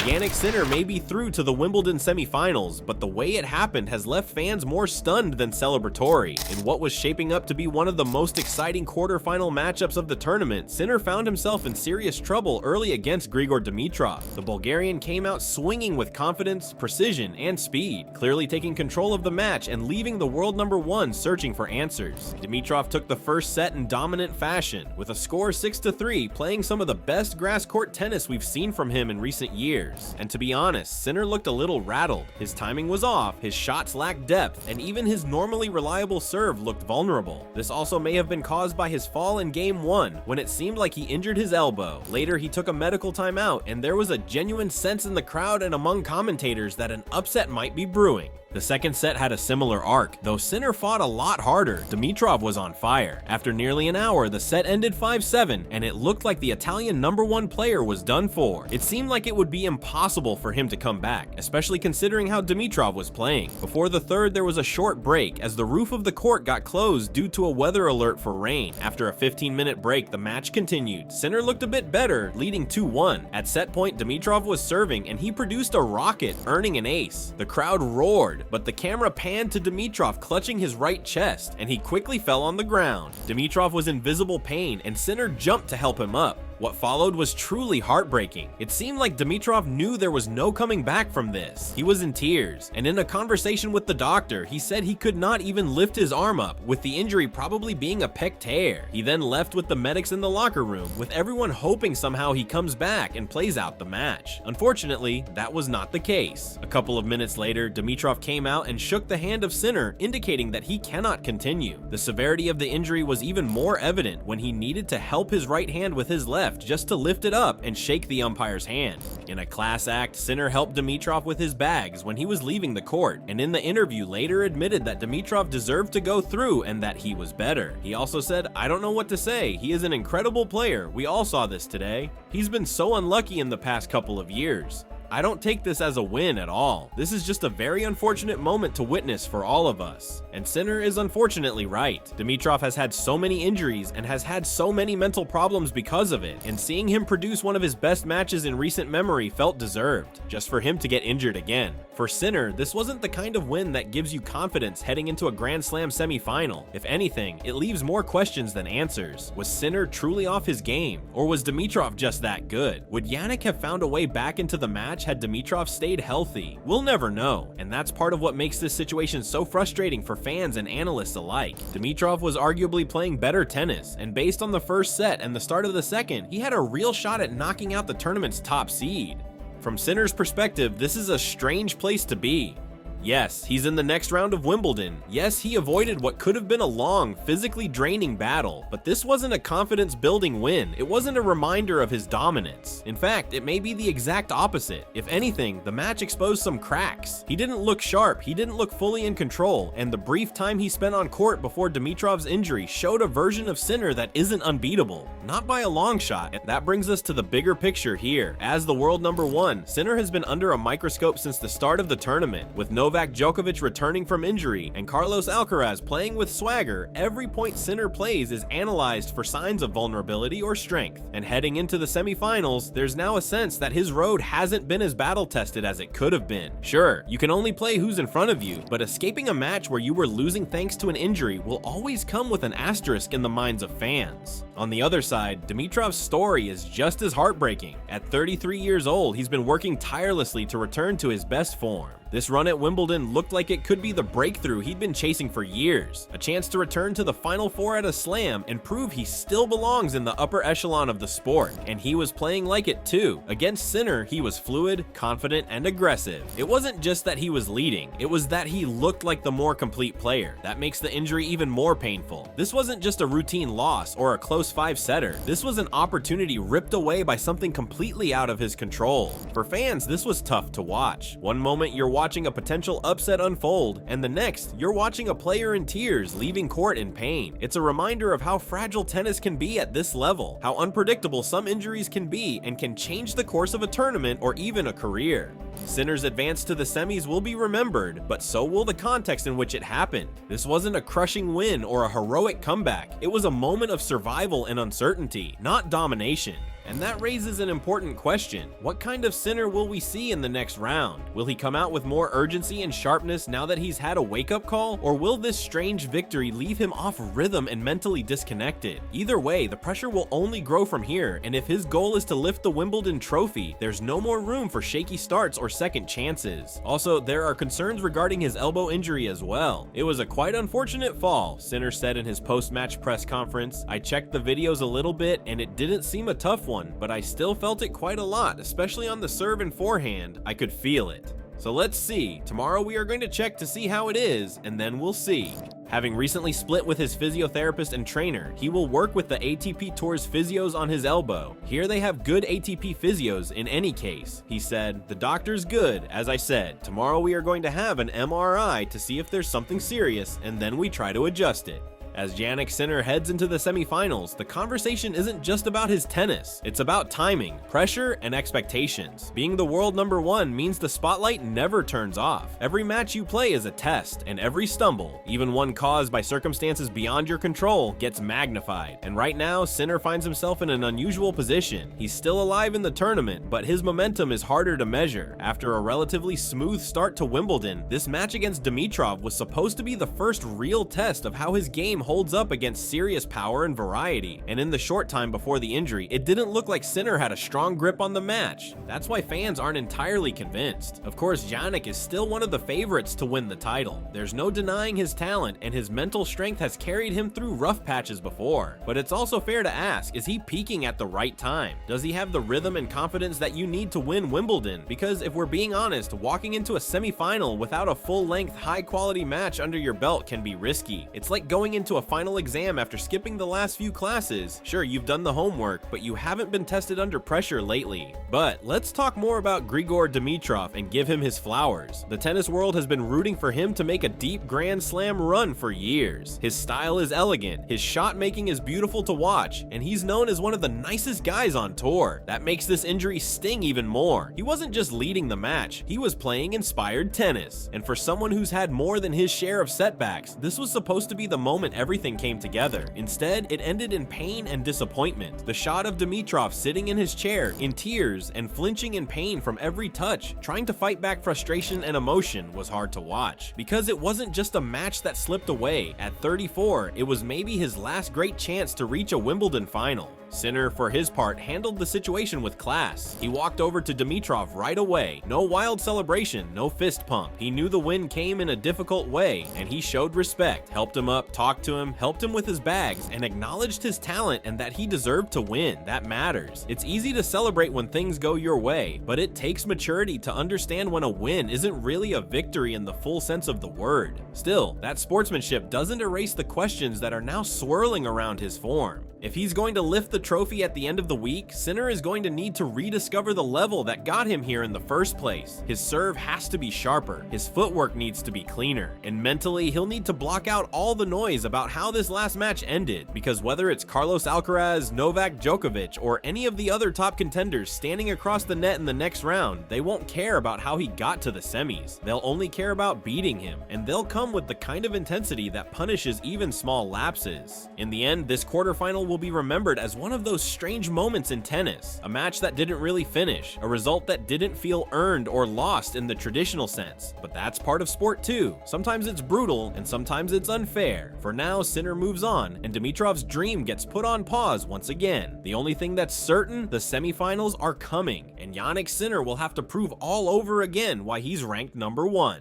Jannik Sinner may be through to the Wimbledon semifinals, but the way it happened has left fans more stunned than celebratory. In what was shaping up to be one of the most exciting quarterfinal matchups of the tournament, Sinner found himself in serious trouble early against Grigor Dimitrov. The Bulgarian came out swinging with confidence, precision, and speed, clearly taking control of the match and leaving the world number 1 searching for answers. Dimitrov took the first set in dominant fashion, with a score 6-3, playing some of the best grass court tennis we've seen from him in recent years. And to be honest, Sinner looked a little rattled. His timing was off, his shots lacked depth, and even his normally reliable serve looked vulnerable. This also may have been caused by his fall in Game 1, when it seemed like he injured his elbow. Later, he took a medical timeout, and there was a genuine sense in the crowd and among commentators that an upset might be brewing. The second set had a similar arc, though Sinner fought a lot harder. Dimitrov was on fire. After nearly an hour, the set ended 5-7, and it looked like the Italian #1 player was done for. It seemed like it would be impossible for him to come back, especially considering how Dimitrov was playing. Before the third, there was a short break as the roof of the court got closed due to a weather alert for rain. After a 15-minute break, the match continued. Sinner looked a bit better, leading 2-1. At set point, Dimitrov was serving, and he produced a rocket, earning an ace. The crowd roared, but the camera panned to Dimitrov clutching his right chest, and he quickly fell on the ground. Dimitrov was in visible pain, and Sinner jumped to help him up. What followed was truly heartbreaking. It seemed like Dimitrov knew there was no coming back from this. He was in tears, and in a conversation with the doctor, he said he could not even lift his arm up, with the injury probably being a pec tear. He then left with the medics in the locker room, with everyone hoping somehow he comes back and plays out the match. Unfortunately, that was not the case. A couple of minutes later, Dimitrov came out and shook the hand of Sinner, indicating that he cannot continue. The severity of the injury was even more evident when he needed to help his right hand with his left just to lift it up and shake the umpire's hand. In a class act, Sinner helped Dimitrov with his bags when he was leaving the court, and in the interview later admitted that Dimitrov deserved to go through and that he was better. He also said, "I don't know what to say. He is an incredible player. We all saw this today. He's been so unlucky in the past couple of years. I don't take this as a win at all. This is just a very unfortunate moment to witness for all of us." And Sinner is unfortunately right. Dimitrov has had so many injuries and has had so many mental problems because of it, and seeing him produce one of his best matches in recent memory felt deserved, just for him to get injured again. For Sinner, this wasn't the kind of win that gives you confidence heading into a Grand Slam semifinal. If anything, it leaves more questions than answers. Was Sinner truly off his game, or was Dimitrov just that good? Would Jannik have found a way back into the match had Dimitrov stayed healthy? We'll never know, and that's part of what makes this situation so frustrating for fans and analysts alike. Dimitrov was arguably playing better tennis, and based on the first set and the start of the second, he had a real shot at knocking out the tournament's top seed. From Sinner's perspective, this is a strange place to be. Yes, he's in the next round of Wimbledon. Yes, he avoided what could have been a long, physically draining battle, but this wasn't a confidence-building win. It wasn't a reminder of his dominance. In fact, it may be the exact opposite. If anything, the match exposed some cracks. He didn't look sharp, he didn't look fully in control, and the brief time he spent on court before Dimitrov's injury showed a version of Sinner that isn't unbeatable. Not by a long shot. And that brings us to the bigger picture here. As the world #1, Sinner has been under a microscope since the start of the tournament, with Novak Djokovic returning from injury and Carlos Alcaraz playing with swagger. Every point Sinner plays is analyzed for signs of vulnerability or strength. And heading into the semifinals, there's now a sense that his road hasn't been as battle-tested as it could have been. Sure, you can only play who's in front of you, but escaping a match where you were losing thanks to an injury will always come with an asterisk in the minds of fans. On the other side, Dimitrov's story is just as heartbreaking. At 33 years old, he's been working tirelessly to return to his best form. This run at Wimbledon looked like it could be the breakthrough he'd been chasing for years, a chance to return to the Final Four at a slam and prove he still belongs in the upper echelon of the sport, and he was playing like it too. Against Sinner, he was fluid, confident, and aggressive. It wasn't just that he was leading, it was that he looked like the more complete player. That makes the injury even more painful. This wasn't just a routine loss or a close 5-setter, this was an opportunity ripped away by something completely out of his control. For fans, this was tough to watch. One moment you're watching a potential upset unfold, and the next, you're watching a player in tears leaving court in pain. It's a reminder of how fragile tennis can be at this level, how unpredictable some injuries can be and can change the course of a tournament or even a career. Sinner's advance to the semis will be remembered, but so will the context in which it happened. This wasn't a crushing win or a heroic comeback. It was a moment of survival and uncertainty, not domination. And that raises an important question. What kind of Sinner will we see in the next round? Will he come out with more urgency and sharpness now that he's had a wake-up call? Or will this strange victory leave him off rhythm and mentally disconnected? Either way, the pressure will only grow from here, and if his goal is to lift the Wimbledon trophy, there's no more room for shaky starts or second chances. Also, there are concerns regarding his elbow injury as well. It was a quite unfortunate fall, Sinner said in his post-match press conference. I checked the videos a little bit and it didn't seem a tough one, but I still felt it quite a lot, especially on the serve and forehand. I could feel it. So let's see. Tomorrow we are going to check to see how it is, and then we'll see. Having recently split with his physiotherapist and trainer, he will work with the ATP Tour's physios on his elbow. Here they have good ATP physios in any case. He said, the doctor's good, as I said. Tomorrow we are going to have an MRI to see if there's something serious, and then we try to adjust it. As Jannik Sinner heads into the semifinals, the conversation isn't just about his tennis. It's about timing, pressure, and expectations. Being the world #1 means the spotlight never turns off. Every match you play is a test, and every stumble, even one caused by circumstances beyond your control, gets magnified. And right now, Sinner finds himself in an unusual position. He's still alive in the tournament, but his momentum is harder to measure. After a relatively smooth start to Wimbledon, this match against Dimitrov was supposed to be the first real test of how his game holds up against serious power and variety, and in the short time before the injury, it didn't look like Sinner had a strong grip on the match. That's why fans aren't entirely convinced. Of course, Jannik is still one of the favorites to win the title. There's no denying his talent, and his mental strength has carried him through rough patches before. But it's also fair to ask, is he peaking at the right time? Does he have the rhythm and confidence that you need to win Wimbledon? Because if we're being honest, walking into a semifinal without a full-length, high-quality match under your belt can be risky. It's like going into a final exam after skipping the last few classes. Sure, you've done the homework, but you haven't been tested under pressure lately. But let's talk more about Grigor Dimitrov and give him his flowers. The tennis world has been rooting for him to make a deep Grand Slam run for years. His style is elegant, his shot making is beautiful to watch, and he's known as one of the nicest guys on tour. That makes this injury sting even more. He wasn't just leading the match, he was playing inspired tennis. And for someone who's had more than his share of setbacks, this was supposed to be the moment everything came together. Instead, it ended in pain and disappointment. The shot of Dimitrov sitting in his chair, in tears, and flinching in pain from every touch, trying to fight back frustration and emotion, was hard to watch. Because it wasn't just a match that slipped away. At 34, it was maybe his last great chance to reach a Wimbledon final. Sinner, for his part, handled the situation with class. He walked over to Dimitrov right away. No wild celebration, no fist pump. He knew the win came in a difficult way, and he showed respect, helped him up, talked to him, helped him with his bags, and acknowledged his talent and that he deserved to win. That matters. It's easy to celebrate when things go your way, but it takes maturity to understand when a win isn't really a victory in the full sense of the word. Still, that sportsmanship doesn't erase the questions that are now swirling around his form. If he's going to lift the trophy at the end of the week, Sinner is going to need to rediscover the level that got him here in the first place. His serve has to be sharper, his footwork needs to be cleaner, and mentally he'll need to block out all the noise about how this last match ended, because whether it's Carlos Alcaraz, Novak Djokovic, or any of the other top contenders standing across the net in the next round, they won't care about how he got to the semis. They'll only care about beating him, and they'll come with the kind of intensity that punishes even small lapses. In the end, this quarterfinal will be remembered as one of those strange moments in tennis, a match that didn't really finish, a result that didn't feel earned or lost in the traditional sense. But that's part of sport too. Sometimes it's brutal and sometimes it's unfair. For now, Sinner moves on and Dimitrov's dream gets put on pause once again. The only thing that's certain, the semifinals are coming, and Jannik Sinner will have to prove all over again why he's ranked #1.